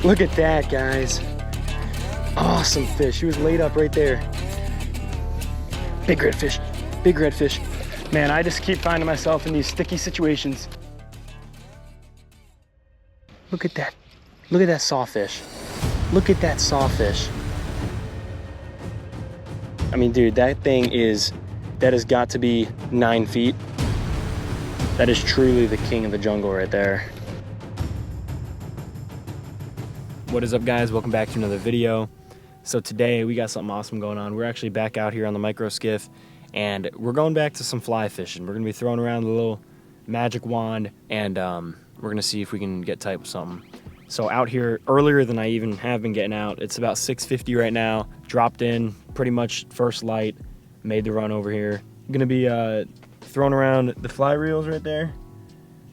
Look at that, guys. Awesome fish. He was laid up right there. Big redfish. Big redfish. Man, I just keep finding myself in these sticky situations. Look at that. Look at that sawfish. Look at that sawfish. I mean, dude, that has got to be 9 feet. That is truly the king of the jungle right there. What is up, guys? Welcome back to another video. So today we got something awesome going on. We're actually back out here on the micro skiff, and we're going back to some fly fishing. We're gonna be throwing around the little magic wand, and we're gonna see if we can get tight with something. So out here earlier than I even have been getting out. It's about 6:50 right now. Dropped in pretty much first light. Made the run over here. I'm gonna be throwing around the fly reels right there.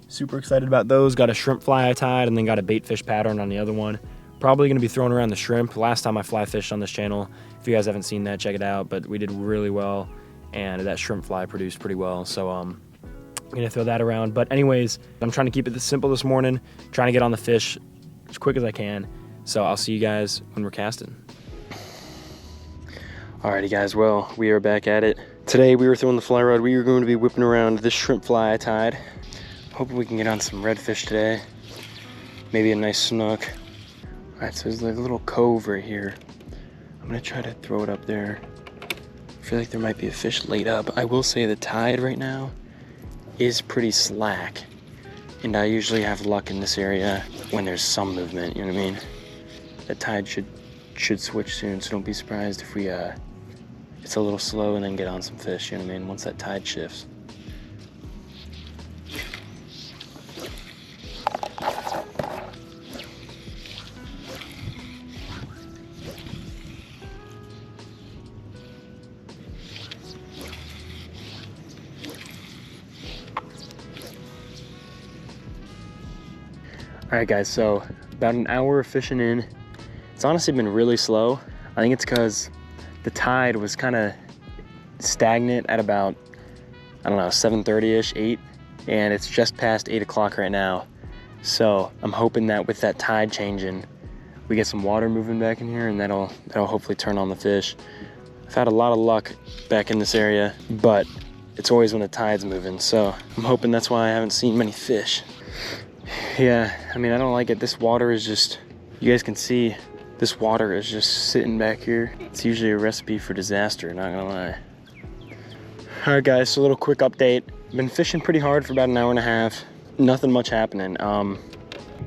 Super excited about those. Got a shrimp fly I tied, and then got a bait fish pattern on the other one. Probably gonna be throwing around the shrimp. Last time I fly fished on this channel, if you guys haven't seen that, check it out. But we did really well, and that shrimp fly produced pretty well. So I'm gonna throw that around. But anyways, I'm trying to keep it this simple this morning. Trying to get on the fish as quick as I can. So I'll see you guys when we're casting. Alrighty, guys. Well, we are back at it. Today we were throwing the fly rod. We were going to be whipping around this shrimp fly I tied. Hoping we can get on some redfish today. Maybe a nice snook. Alright, so there's like a little cove right here. I'm gonna try to throw it up there. I feel like there might be a fish laid up. I will say the tide right now is pretty slack. And I usually have luck in this area when there's some movement, you know what I mean? The tide should switch soon, so don't be surprised if we it's a little slow and then get on some fish, you know what I mean, once that tide shifts. All right, guys, so about an hour of fishing in. It's honestly been really slow. I think it's because the tide was kind of stagnant at about, I don't know, 7:30-ish, 8, and it's just past 8 o'clock right now. So I'm hoping that with that tide changing, we get some water moving back in here, and that'll hopefully turn on the fish. I've had a lot of luck back in this area, but it's always when the tide's moving, so I'm hoping that's why I haven't seen many fish. Yeah, I mean, I don't like it. This water is just, you guys can see, this water is just sitting back here. It's usually a recipe for disaster, not gonna lie. All right, guys, so a little quick update. Been fishing pretty hard for about an hour and a half. Nothing much happening. I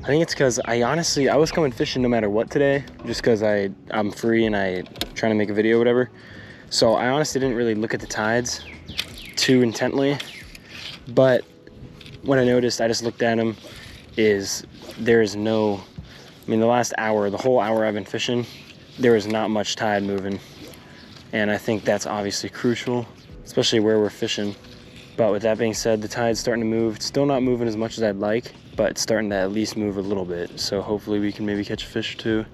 think it's because I was coming fishing no matter what today, just because I'm free and I'm trying to make a video or whatever. So I honestly didn't really look at the tides too intently, but what I noticed, I just looked at them, is there is no, I mean, the last hour, the whole hour I've been fishing, there is not much tide moving. And I think that's obviously crucial, especially where we're fishing. But with that being said, the tide's starting to move. It's still not moving as much as I'd like, but it's starting to at least move a little bit. So hopefully we can maybe catch a fish or two.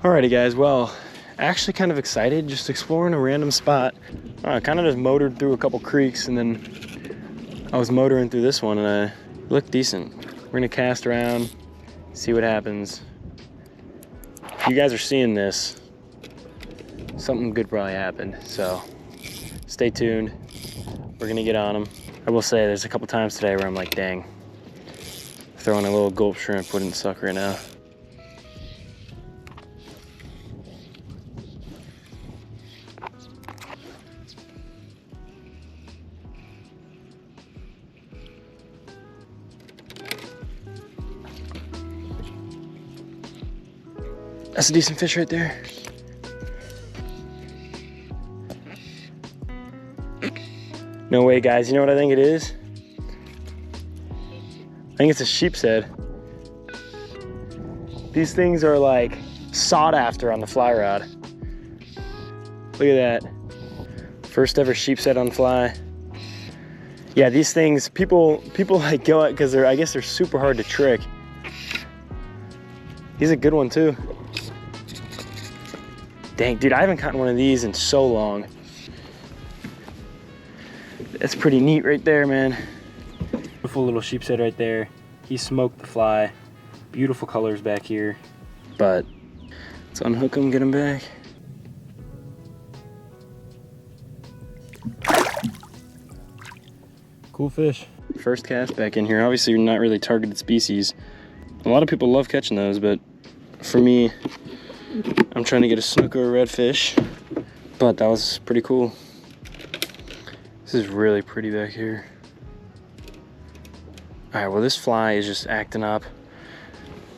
Alrighty, guys, well, actually kind of excited, just exploring a random spot. I kind of just motored through a couple creeks, and then I was motoring through this one, and I looked decent. We're gonna cast around, see what happens. If you guys are seeing this, something good probably happened, so stay tuned. We're gonna get on them. I will say there's a couple times today where I'm like, dang, throwing a little gulp shrimp wouldn't suck right now. That's a decent fish right there. No way, guys. You know what I think it is? I think it's a sheep's head. These things are like sought after on the fly rod. Look at that. First ever sheep's head on fly. Yeah, these things, people like go out because I guess they're super hard to trick. He's a good one too. Dang, dude, I haven't caught one of these in so long. That's pretty neat right there, man. Beautiful little sheep's head right there. He smoked the fly. Beautiful colors back here. but let's unhook them, get them back. Cool fish. First cast back in here. Obviously, not really targeted species. A lot of people love catching those, but for me, I'm trying to get a snook or a redfish. But that was pretty cool. This is really pretty back here. All right, well, this fly is just acting up.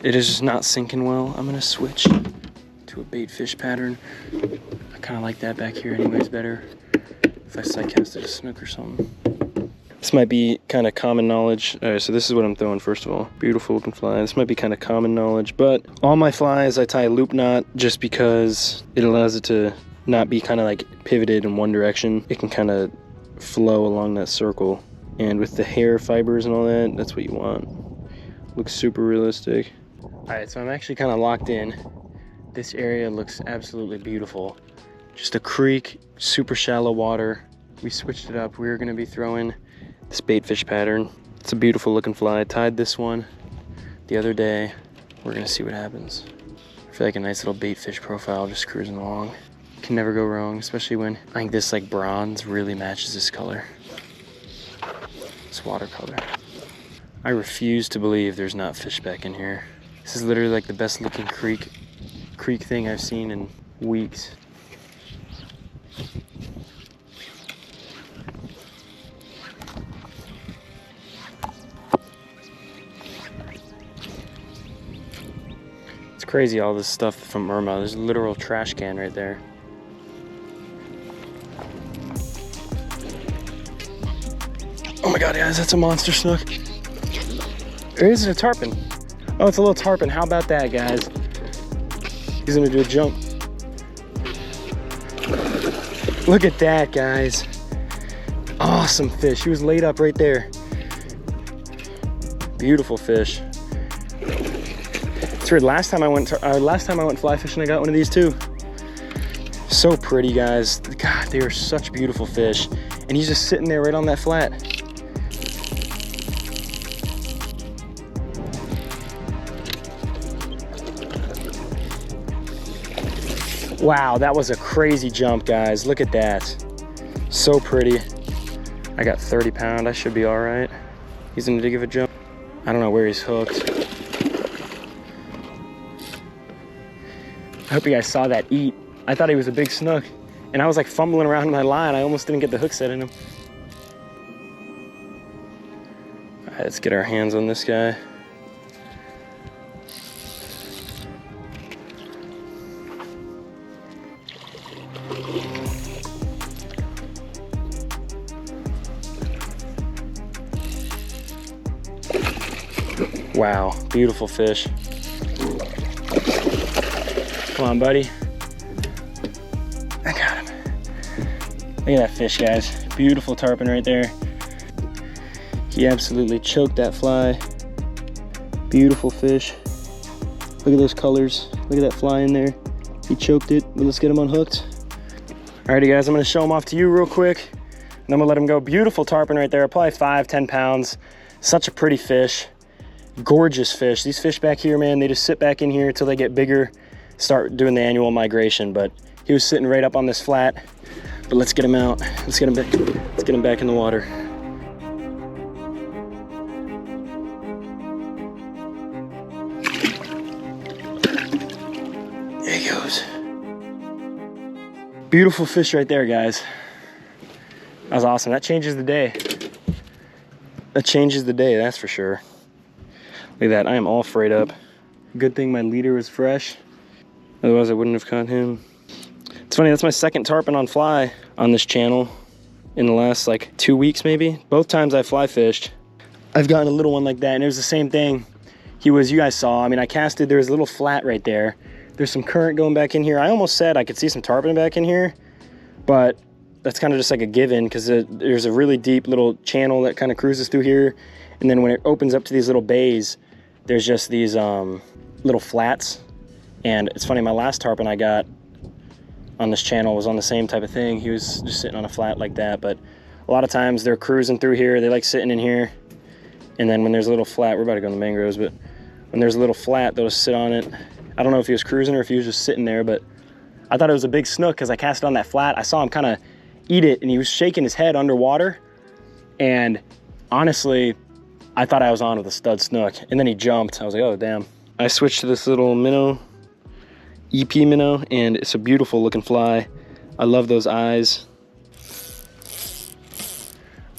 It is just not sinking well. I'm gonna switch to a bait fish pattern. I kind of like that back here anyways better. If I sight casted a snook or something. This might be kind of common knowledge. All right, so this is what I'm throwing first of all. Beautiful looking fly. This might be kind of common knowledge, but all my flies I tie a loop knot just because it allows it to not be kind of like pivoted in one direction. It can kind of flow along that circle. And with the hair fibers and all that, that's what you want. Looks super realistic. All right, so I'm actually kind of locked in. This area looks absolutely beautiful. Just a creek, super shallow water. We switched it up. We're gonna be throwing this bait fish pattern. It's a beautiful looking fly. I tied this one the other day. We're gonna see what happens. I feel like a nice little bait fish profile just cruising along. Can never go wrong, especially when I think this like bronze really matches this color. This watercolor. I refuse to believe there's not fish back in here. This is literally like the best looking creek thing I've seen in weeks. It's crazy, all this stuff from Irma. There's a literal trash can right there. Oh my God, guys, that's a monster snook. Or is it a tarpon? Oh, it's a little tarpon. How about that, guys? He's gonna do a jump. Look at that, guys. Awesome fish. He was laid up right there. Beautiful fish. It's weird. Last time I went fly fishing, I got one of these too. So pretty, guys. God, they are such beautiful fish. And he's just sitting there right on that flat. Wow, that was a crazy jump, guys. Look at that. So pretty. I got 30 pound. I should be all right. He's gonna give a jump. I don't know where he's hooked. I hope you guys saw that eat. I thought he was a big snook, and I was like fumbling around my line. I almost didn't get the hook set in him. All right, let's get our hands on this guy. Wow, beautiful fish. Come on, buddy. I got him. Look at that fish, guys. Beautiful tarpon right there. He absolutely choked that fly. Beautiful fish. Look at those colors. Look at that fly in there. He choked it, but let's get him unhooked. Alrighty, guys, I'm gonna show him off to you real quick, and I'm gonna let him go. Beautiful tarpon right there, probably 5-10 pounds. Such a pretty fish. Gorgeous fish. These fish back here, man, they just sit back in here until they get bigger, start doing the annual migration. But he was sitting right up on this flat. But let's get him out. Let's get him back. Let's get him back in the water. There he goes. Beautiful fish right there, guys. That was awesome. That changes the day. That changes the day, that's for sure. Look at that, I am all frayed up. Good thing my leader was fresh. Otherwise I wouldn't have caught him. It's funny, that's my second tarpon on fly on this channel in the last like 2 weeks maybe. Both times I fly fished, I've gotten a little one like that, and it was the same thing. He was, you guys saw, I mean, I casted, there was a little flat right there. There's some current going back in here. I almost said I could see some tarpon back in here, but that's kind of just like a given because there's a really deep little channel that kind of cruises through here. And then when it opens up to these little bays, there's just these little flats. And it's funny, my last tarpon I got on this channel was on the same type of thing. He was just sitting on a flat like that. But a lot of times they're cruising through here. They like sitting in here. And then when there's a little flat, we're about to go in the mangroves, but when there's a little flat, they'll just sit on it. I don't know if he was cruising or if he was just sitting there, but I thought it was a big snook because I cast it on that flat. I saw him kind of eat it and he was shaking his head underwater. And honestly, I thought I was on with a stud snook, and then he jumped. I was like, oh, damn. I switched to this little minnow, EP minnow, and it's a beautiful looking fly. I love those eyes.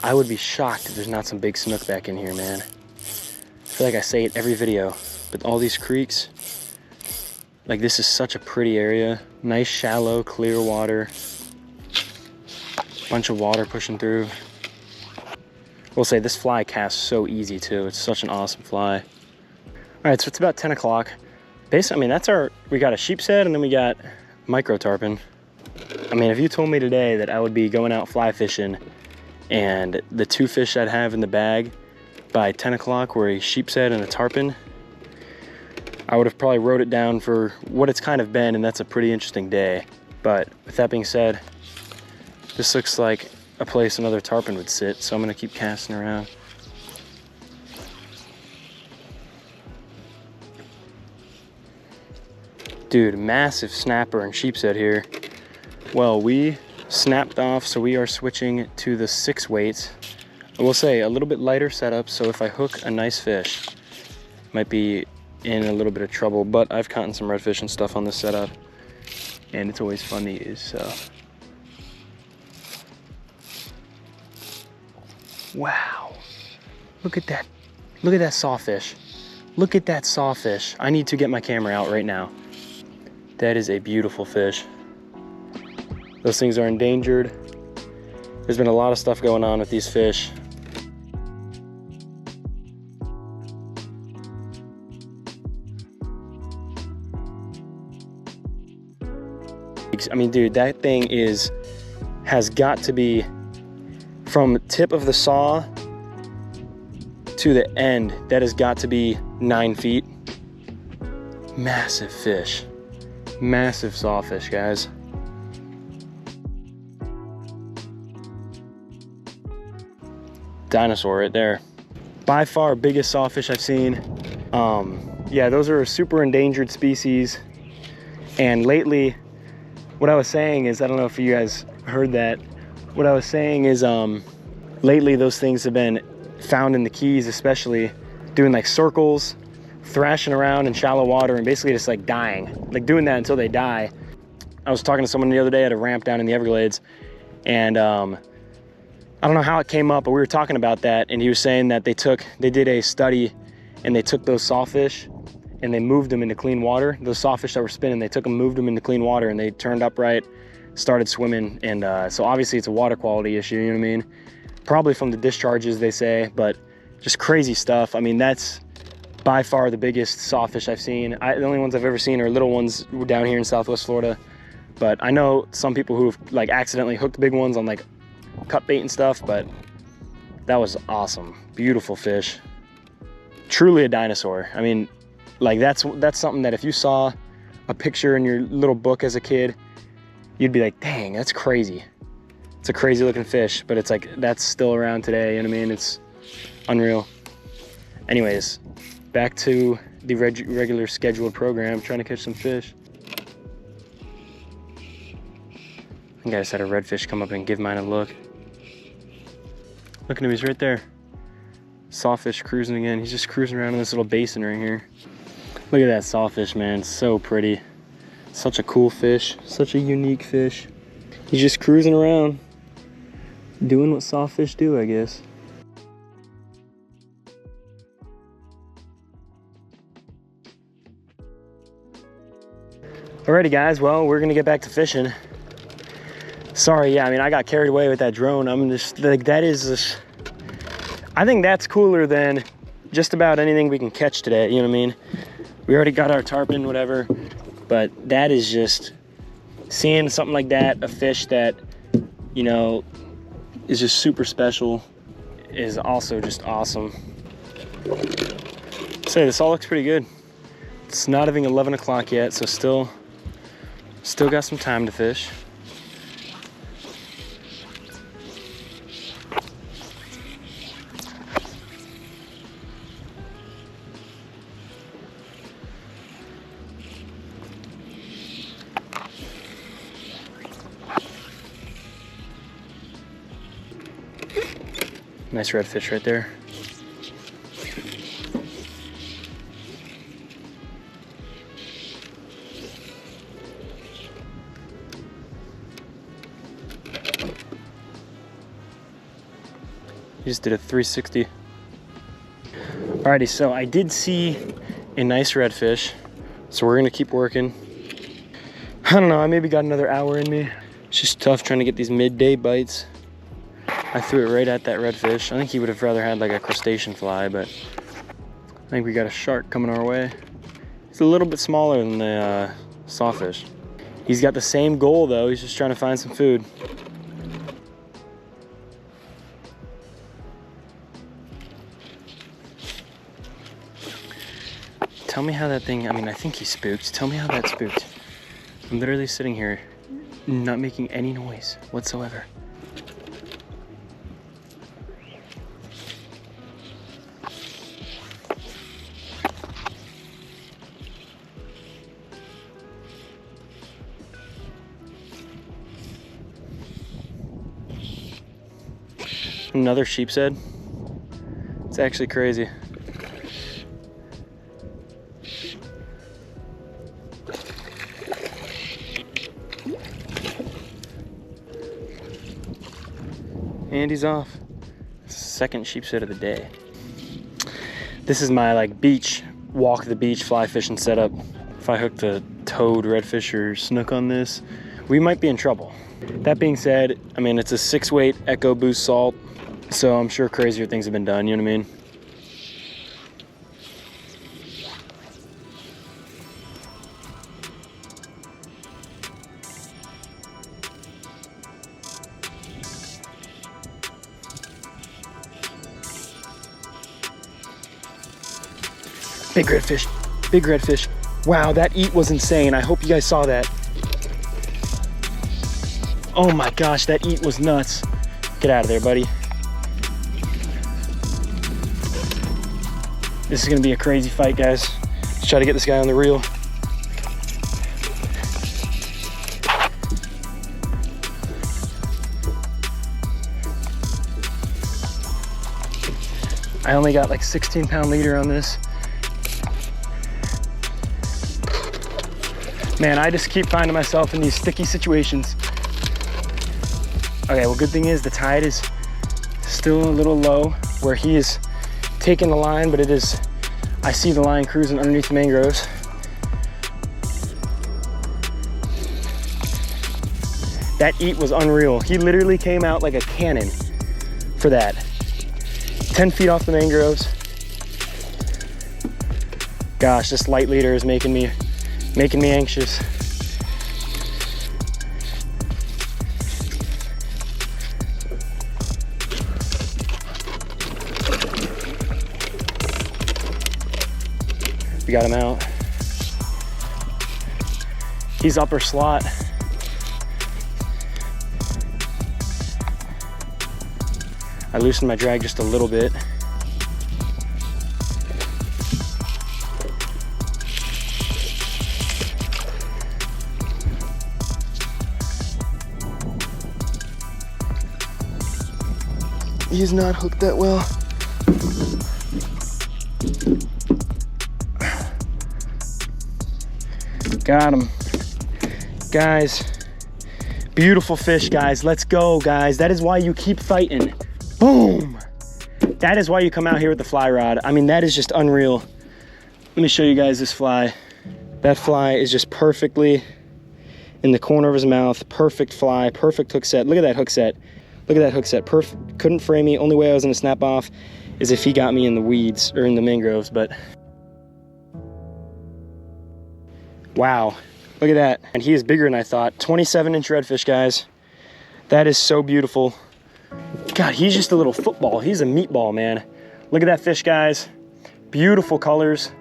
I would be shocked if there's not some big snook back in here, man. I feel like I say it every video, but all these creeks, like this is such a pretty area. Nice, shallow, clear water. Bunch of water pushing through. We'll say this fly casts so easy too. It's such an awesome fly. All right, so it's about 10 o'clock. Basically, I mean, that's we got a sheepshead and then we got micro tarpon. I mean, if you told me today that I would be going out fly fishing and the two fish I'd have in the bag by 10 o'clock were a sheepshead and a tarpon, I would have probably wrote it down for what it's kind of been, and that's a pretty interesting day. But with that being said, this looks like a place another tarpon would sit, so I'm gonna keep casting around. Dude, massive snapper and sheepshead here. Well, we snapped off, so we are switching to the 6 weights. I will say a little bit lighter setup, so if I hook a nice fish, might be in a little bit of trouble, but I've caught some redfish and stuff on this setup, and it's always fun to use, so. Wow, look at that. Look at that sawfish. Look at that sawfish. I need to get my camera out right now. That is a beautiful fish. Those things are endangered. There's been a lot of stuff going on with these fish. I mean, dude, that thing has got to be, from tip of the saw to the end, that has got to be 9 feet. Massive fish. Massive sawfish, guys. Dinosaur right there. By far biggest sawfish I've seen. Yeah, those are a super endangered species. And lately, what I was saying is, I don't know if you guys heard that, what I was saying is lately those things have been found in the Keys, especially doing like circles, thrashing around in shallow water and basically just like dying, like doing that until they die. I was talking to someone the other day at a ramp down in the Everglades, and I don't know how it came up, but we were talking about that, and he was saying that they did a study and they took those sawfish and they moved them into clean water. Those sawfish that were spinning, they took them, moved them into clean water, and they turned upright, started swimming. And so obviously it's a water quality issue, you know what I mean? Probably from the discharges, they say, but just crazy stuff. I mean, that's by far the biggest sawfish I've seen. The only ones I've ever seen are little ones down here in Southwest Florida. But I know some people who've like accidentally hooked big ones on like cut bait and stuff, but that was awesome. Beautiful fish. Truly a dinosaur. I mean, like that's something that if you saw a picture in your little book as a kid, you'd be like, dang, that's crazy. It's a crazy looking fish, but it's like, that's still around today, you know what I mean? It's unreal. Anyways, back to the regular scheduled program, trying to catch some fish. I think I just had a redfish come up and give mine a look. Look at him, he's right there. Sawfish cruising again. He's just cruising around in this little basin right here. Look at that sawfish, man. So pretty. Such a cool fish. Such a unique fish. He's just cruising around, doing what sawfish do, I guess. Alrighty, guys. Well, we're gonna get back to fishing. Sorry, yeah, I mean, I got carried away with that drone. I'm just like, that is just, I think that's cooler than just about anything we can catch today, you know what I mean? We already got our tarpon, whatever, but that is just, seeing something like that, a fish that, you know, is just super special, is also just awesome. So this all looks pretty good. It's not even 11 o'clock yet, so still got some time to fish. Nice redfish right there. He just did a 360. Alrighty, so I did see a nice redfish, so we're gonna keep working. I don't know, I maybe got another hour in me. It's just tough trying to get these midday bites. I threw it right at that redfish. I think he would have rather had like a crustacean fly, but I think we got a shark coming our way. He's a little bit smaller than the sawfish. He's got the same goal though, he's just trying to find some food. Tell me how that thing, I mean, I think he spooked. Tell me how that spooked. I'm literally sitting here, not making any noise whatsoever. Another sheep's head. It's actually crazy. And he's off. Second sheep's head of the day. This is my like beach, walk the beach fly fishing setup. If I hooked a toad, redfish, or snook on this, we might be in trouble. That being said, I mean, it's a 6-weight Echo Boost salt, so I'm sure crazier things have been done, you know what I mean? Big redfish, big redfish. Wow, that eat was insane. I hope you guys saw that. Oh my gosh, that eat was nuts. Get out of there, buddy. This is gonna be a crazy fight, guys. Let's try to get this guy on the reel. I only got like 16-pound leader on this. Man, I just keep finding myself in these sticky situations. Okay, well, good thing is the tide is still a little low where he is taking the line, but it is, I see the line cruising underneath the mangroves. That eat was unreal. He literally came out like a cannon for that. 10 feet off the mangroves. Gosh, this light leader is making me anxious. We got him out. He's upper slot. I loosened my drag just a little bit. He's not hooked that well. Got him. Guys, beautiful fish, guys. Let's go, guys. That is why you keep fighting. Boom. That is why you come out here with the fly rod. I mean, that is just unreal. Let me show you guys this fly. That fly is just perfectly in the corner of his mouth. Perfect fly, perfect hook set. Look at that hook set. Look at that hook set. Perfect. Couldn't frame me. Only way I was gonna snap off is if he got me in the weeds or in the mangroves, but wow. Look at that. And he is bigger than I thought. 27-inch redfish, guys. That is so beautiful. God, he's just a little football. He's a meatball, man. Look at that fish, guys. Beautiful colors.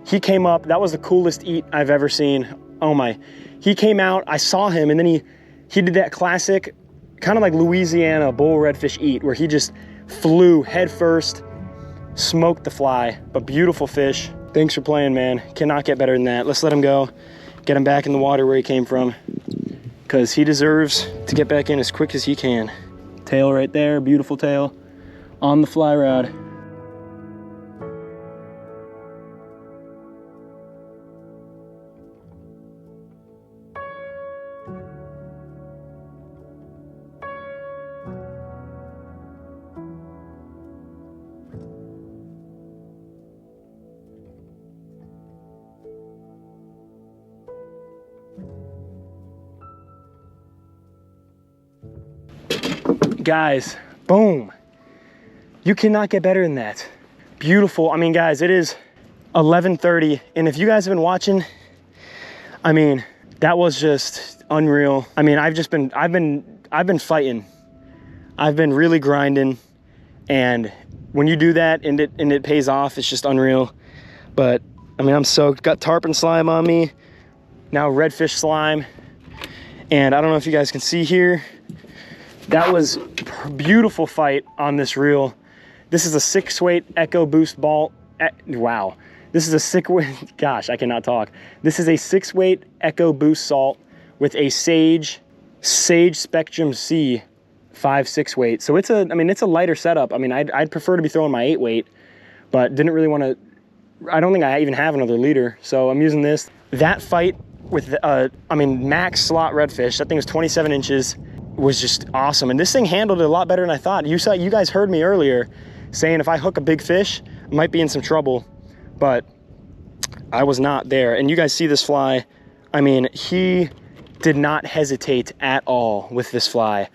He came up. That was the coolest eat I've ever seen. Oh my. He came out. I saw him, and then he did that classic, kind of like Louisiana bull redfish eat, where he just flew head first, smoked the fly. But beautiful fish. Thanks for playing, man. Cannot get better than that. Let's let him go. Get him back in the water where he came from, because he deserves to get back in as quick as he can. Tail right there, beautiful tail on the fly rod. Guys, boom. You cannot get better than that. Beautiful. I mean, guys, it is 11:30, and if you guys have been watching, I mean, that was just unreal. I mean, I've been fighting. I've been really grinding, and when you do that and it pays off, it's just unreal. But I mean, I'm soaked. Got tarpon slime on me, now redfish slime, and I don't know if you guys can see here. That was a beautiful fight on this reel. This is a 6-weight Echo Boost ball. Wow. This is a 6-weight, gosh, I cannot talk. This is a 6-weight Echo Boost salt with a Sage Spectrum C 5/6 weight. So it's a lighter setup. I mean, I'd prefer to be throwing my 8-weight, but didn't really want to, I don't think I even have another leader. So I'm using this. That fight with, max slot redfish, that thing was 27 inches. Was just awesome, and this thing handled it a lot better than I thought. You guys heard me earlier saying if I hook a big fish, I might be in some trouble, but I was not there. And you guys see this fly. I mean, he did not hesitate at all with this fly.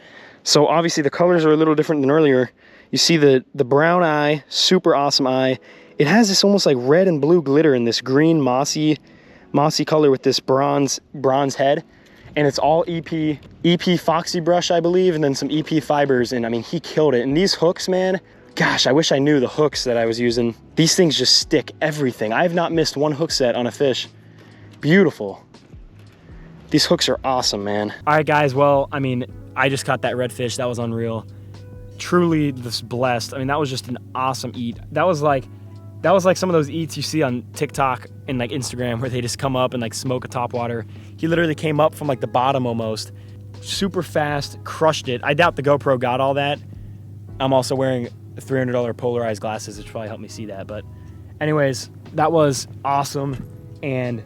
So obviously the colors are a little different than earlier. You see the brown eye, super awesome eye. It has this almost like red and blue glitter in this green mossy color with this bronze head. And it's all EP Foxy brush, I believe, and then some EP fibers. And I mean, he killed it. And these hooks, man, gosh, I wish I knew the hooks that I was using. These things just stick everything. I have not missed one hook set on a fish. Beautiful. These hooks are awesome, man. All right, guys, well, I mean, I just caught that redfish. That was unreal. Truly just blessed. I mean, that was just an awesome eat. That was like some of those eats you see on TikTok and like Instagram where they just come up and like smoke a topwater. He literally came up from like the bottom almost. Super fast, crushed it. I doubt the GoPro got all that. I'm also wearing $300 polarized glasses, which probably helped me see that. But anyways, that was awesome. And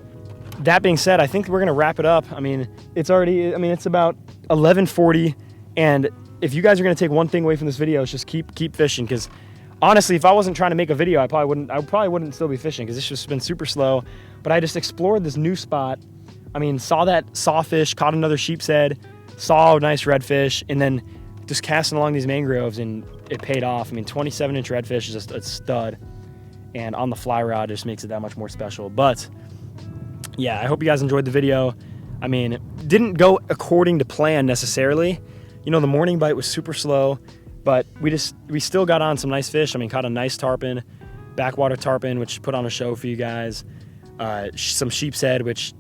that being said, I think we're gonna wrap it up. I mean, it's about 11:40. And if you guys are gonna take one thing away from this video, it's just keep fishing. Because honestly, if I wasn't trying to make a video, I probably wouldn't still be fishing because it's just been super slow. But I just explored this new spot. I mean, saw that sawfish, caught another sheep's head, saw a nice redfish, and then just casting along these mangroves, and it paid off. I mean, 27-inch redfish is just a stud, and on the fly rod just makes it that much more special. But yeah, I hope you guys enjoyed the video. I mean, didn't go according to plan necessarily. You know, the morning bite was super slow, but we still got on some nice fish. I mean, caught a nice tarpon, backwater tarpon, which put on a show for you guys. Some sheep's head, which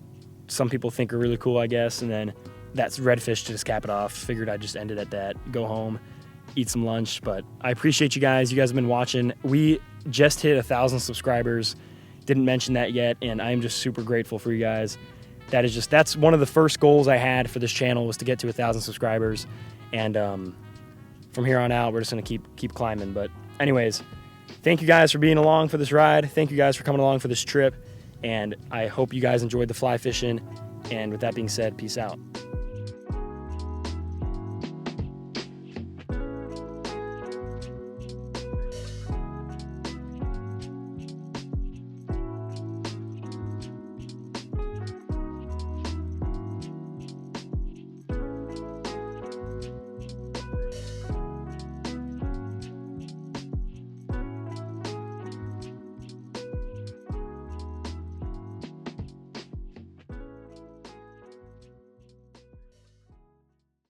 some people think are really cool, I guess. And then that's redfish to just cap it off. Figured I'd just end it at that. Go home, eat some lunch. But I appreciate you guys. You guys have been watching. We just hit 1,000 subscribers. Didn't mention that yet, and I am just super grateful for you guys. That's one of the first goals I had for this channel, was to get to 1,000 subscribers. And from here on out, we're just gonna keep climbing. But anyways, thank you guys for being along for this ride. Thank you guys for coming along for this trip. And I hope you guys enjoyed the fly fishing. And with that being said, peace out.